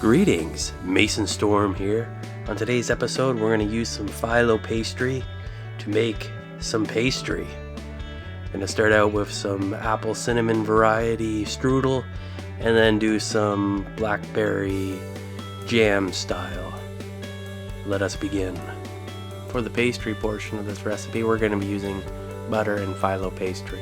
Greetings, Mason Storm here. On today's episode, we're going to use some Filo pastry to make some pastry. I'm going to start out with some apple cinnamon variety strudel and then do some blackberry jam style. Let us begin. For the pastry portion of this recipe, we're going to be using butter and Filo pastry.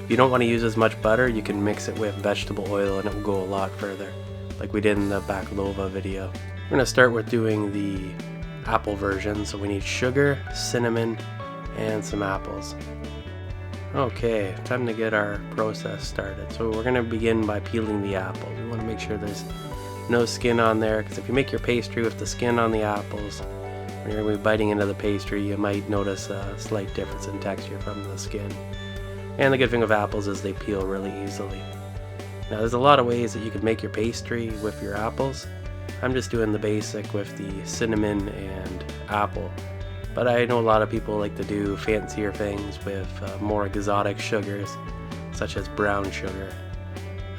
If you don't want to use as much butter, you can mix it with vegetable oil and it will go a lot further, like we did in the baklava video. We're going to start with doing the apple version, so we need sugar, cinnamon, and some apples. Okay, time to get our process started. So we're going to begin by peeling the apple. We want to make sure there's no skin on there, because if you make your pastry with the skin on the apples, when you're going to be biting into the pastry, you might notice a slight difference in texture from the skin. And the good thing with apples is they peel really easily. Now there's a lot of ways that you could make your pastry with your apples. I'm just doing the basic with the cinnamon and apple. But I know a lot of people like to do fancier things with more exotic sugars, such as brown sugar,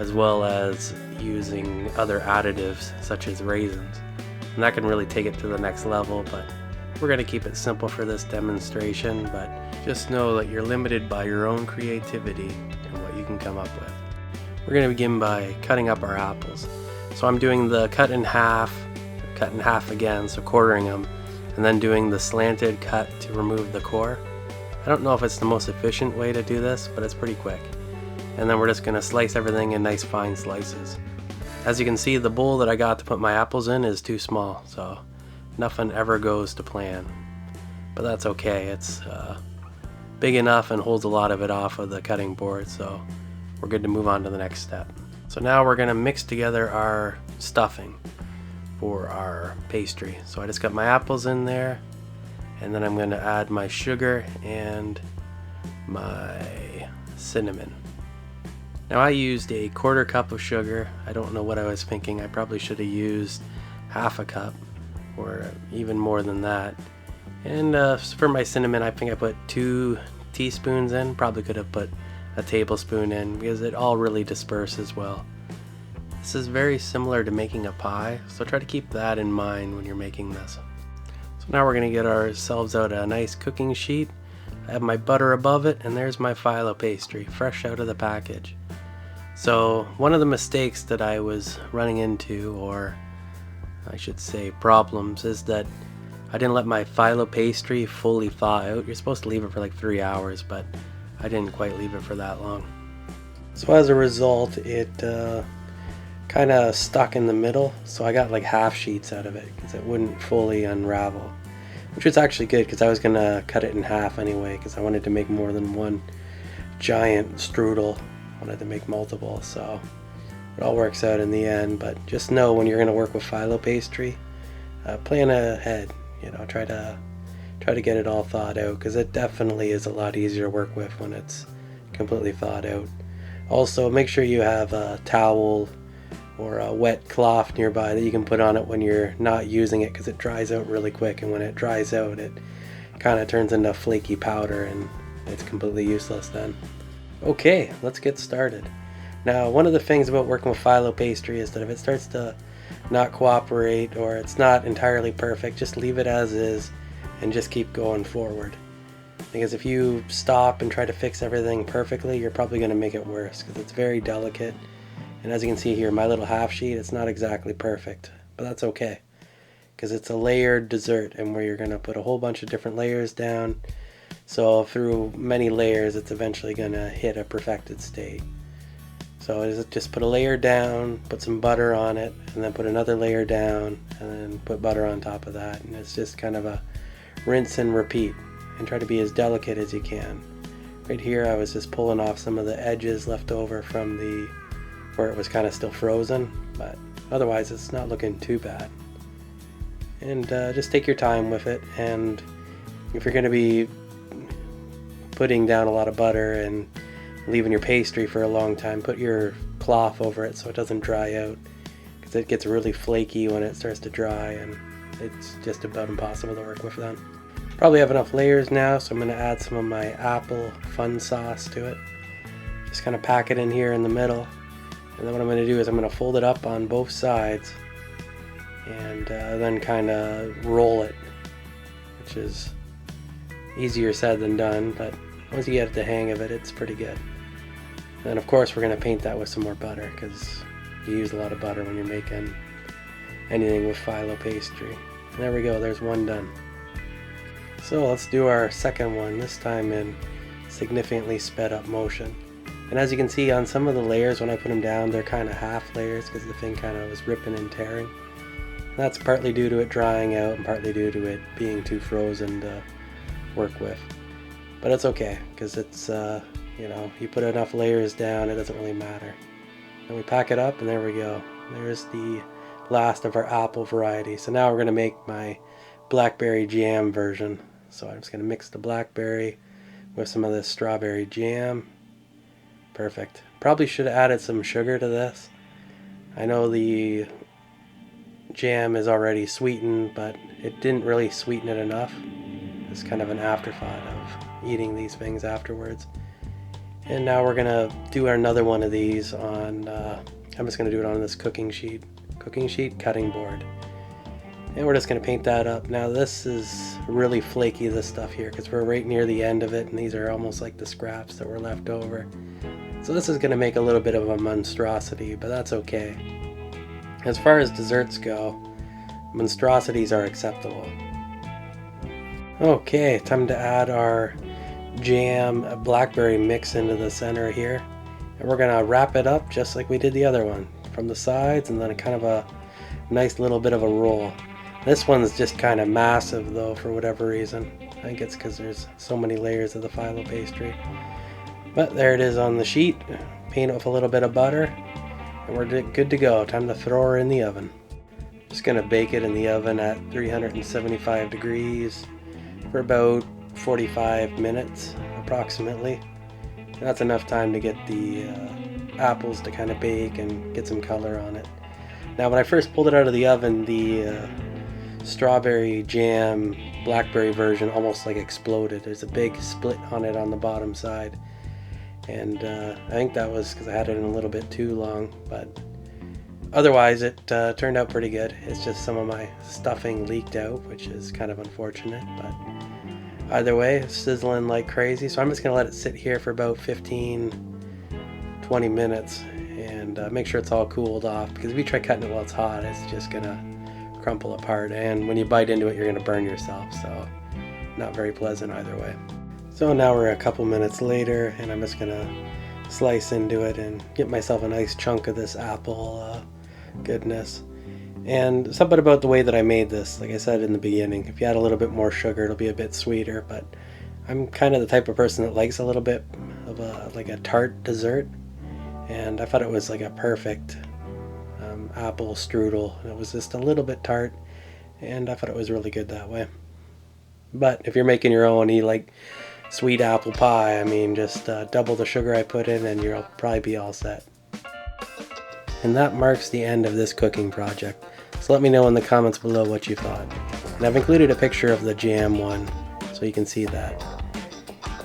as well as using other additives such as raisins. And that can really take it to the next level, but we're going to keep it simple for this demonstration. But just know that you're limited by your own creativity and what you can come up with. We're going to begin by cutting up our apples. So I'm doing the cut in half again, so quartering them, and then doing the slanted cut to remove the core. I don't know if it's the most efficient way to do this, but it's pretty quick. And then we're just going to slice everything in nice fine slices. As you can see, the bowl that I got to put my apples in is too small, so nothing ever goes to plan. But that's okay, it's big enough and holds a lot of it off of the cutting board, so we're good to move on to the next step. So now we're going to mix together our stuffing for our pastry. So I just got my apples in there, and then I'm going to add my sugar and my cinnamon. Now I used a 1/4 cup of sugar. I don't know what I was thinking. I probably should have used half a cup or even more than that. And for my cinnamon, I think I put 2 teaspoons in. Probably could have put a tablespoon in because it all really disperses well. This is very similar to making a pie, so try to keep that in mind when you're making this. So now we're going to get ourselves out a nice cooking sheet. I have my butter above it, and there's my Filo pastry, fresh out of the package. So one of the mistakes that I was running into, or I should say problems, is that I didn't let my Filo pastry fully thaw out. You're supposed to leave it for like 3 hours, but I didn't quite leave it for that long. So as a result, it kind of stuck in the middle, so I got like half sheets out of it because it wouldn't fully unravel, which was actually good because I was going to cut it in half anyway because I wanted to make more than one giant strudel. I wanted to make multiple, so it all works out in the end. But just know when you're going to work with Filo pastry, plan ahead. You know, try to get it all thawed out, because it definitely is a lot easier to work with when it's completely thawed out. Also, make sure you have a towel or a wet cloth nearby that you can put on it when you're not using it, because it dries out really quick, and when it dries out it kind of turns into flaky powder and it's completely useless then. Okay, let's get started. Now, one of the things about working with Filo pastry is that if it starts to not cooperate or it's not entirely perfect, just leave it as is and just keep going forward. Because if you stop and try to fix everything perfectly, you're probably going to make it worse, because it's very delicate. And as you can see here, my little half sheet, it's not exactly perfect, but that's okay, because it's a layered dessert, and where you're going to put a whole bunch of different layers down. So through many layers, it's eventually going to hit a perfected state. So just put a layer down, put some butter on it, and then put another layer down, and then put butter on top of that. And it's just kind of a rinse and repeat, and try to be as delicate as you can. Right here I was just pulling off some of the edges left over from where it was kind of still frozen, but otherwise it's not looking too bad. And just take your time with it, and if you're going to be putting down a lot of butter and leaving your pastry for a long time, put your cloth over it so it doesn't dry out, because it gets really flaky when it starts to dry, and it's just about impossible to work with then. Probably have enough layers now, so I'm going to add some of my apple fun sauce to it. Just kind of pack it in here in the middle, and then what I'm going to do is I'm going to fold it up on both sides and then kind of roll it, which is easier said than done, but once you get the hang of it, it's pretty good. And of course we're going to paint that with some more butter, because you use a lot of butter when you're making anything with Filo pastry. And there we go, there's one done. So let's do our second one, this time in significantly sped up motion. And as you can see on some of the layers, when I put them down, they're kind of half layers because the thing kind of was ripping and tearing. And that's partly due to it drying out and partly due to it being too frozen to work with. But it's okay, because it's, you know, you put enough layers down, it doesn't really matter. And we pack it up, and there we go. There's the last of our apple variety. So now we're going to make my blackberry jam version. So I'm just going to mix the blackberry with some of this strawberry jam. Perfect. Probably should have added some sugar to this. I know the jam is already sweetened, but it didn't really sweeten it enough. It's kind of an afterthought of eating these things afterwards. And now we're gonna do another one of these on, I'm just gonna do it on this cutting board. And we're just gonna paint that up. Now this is really flaky, this stuff here, because we're right near the end of it, and these are almost like the scraps that were left over. So this is gonna make a little bit of a monstrosity, but that's okay. As far as desserts go, monstrosities are acceptable. Okay, time to add our jam blackberry mix into the center here, and we're gonna wrap it up just like we did the other one, from the sides, and then a kind of a nice little bit of a roll. This one's just kind of massive though, for whatever reason. I think it's because there's so many layers of the Filo pastry. But there it is on the sheet. Paint it with a little bit of butter, and we're good to go. Time to throw her in the oven. Just gonna bake it in the oven at 375 degrees for about 45 minutes approximately. And that's enough time to get the apples to kind of bake and get some color on it. Now when I first pulled it out of the oven, the strawberry jam blackberry version almost like exploded. There's a big split on it on the bottom side, and I think that was because I had it in a little bit too long, but otherwise it turned out pretty good. It's just some of my stuffing leaked out, which is kind of unfortunate, but either way, it's sizzling like crazy. So I'm just gonna let it sit here for about 15-20 minutes and make sure it's all cooled off, because if you try cutting it while it's hot, it's just gonna crumple apart, and when you bite into it, you're gonna burn yourself, so not very pleasant either way. So now we're a couple minutes later, and I'm just gonna slice into it and get myself a nice chunk of this apple goodness. And something about the way that I made this, like I said in the beginning, if you add a little bit more sugar, it'll be a bit sweeter, but I'm kind of the type of person that likes a little bit of a tart dessert, and I thought it was like a perfect apple strudel. It was just a little bit tart, and I thought it was really good that way. But if you're making your own, you like sweet apple pie, I mean, just double the sugar I put in and you'll probably be all set. And that marks the end of this cooking project. So let me know in the comments below what you thought. And I've included a picture of the jam one so you can see that.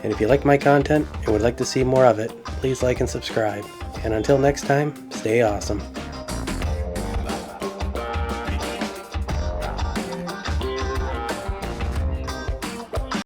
And if you like my content and would like to see more of it, please like and subscribe. And until next time, stay awesome.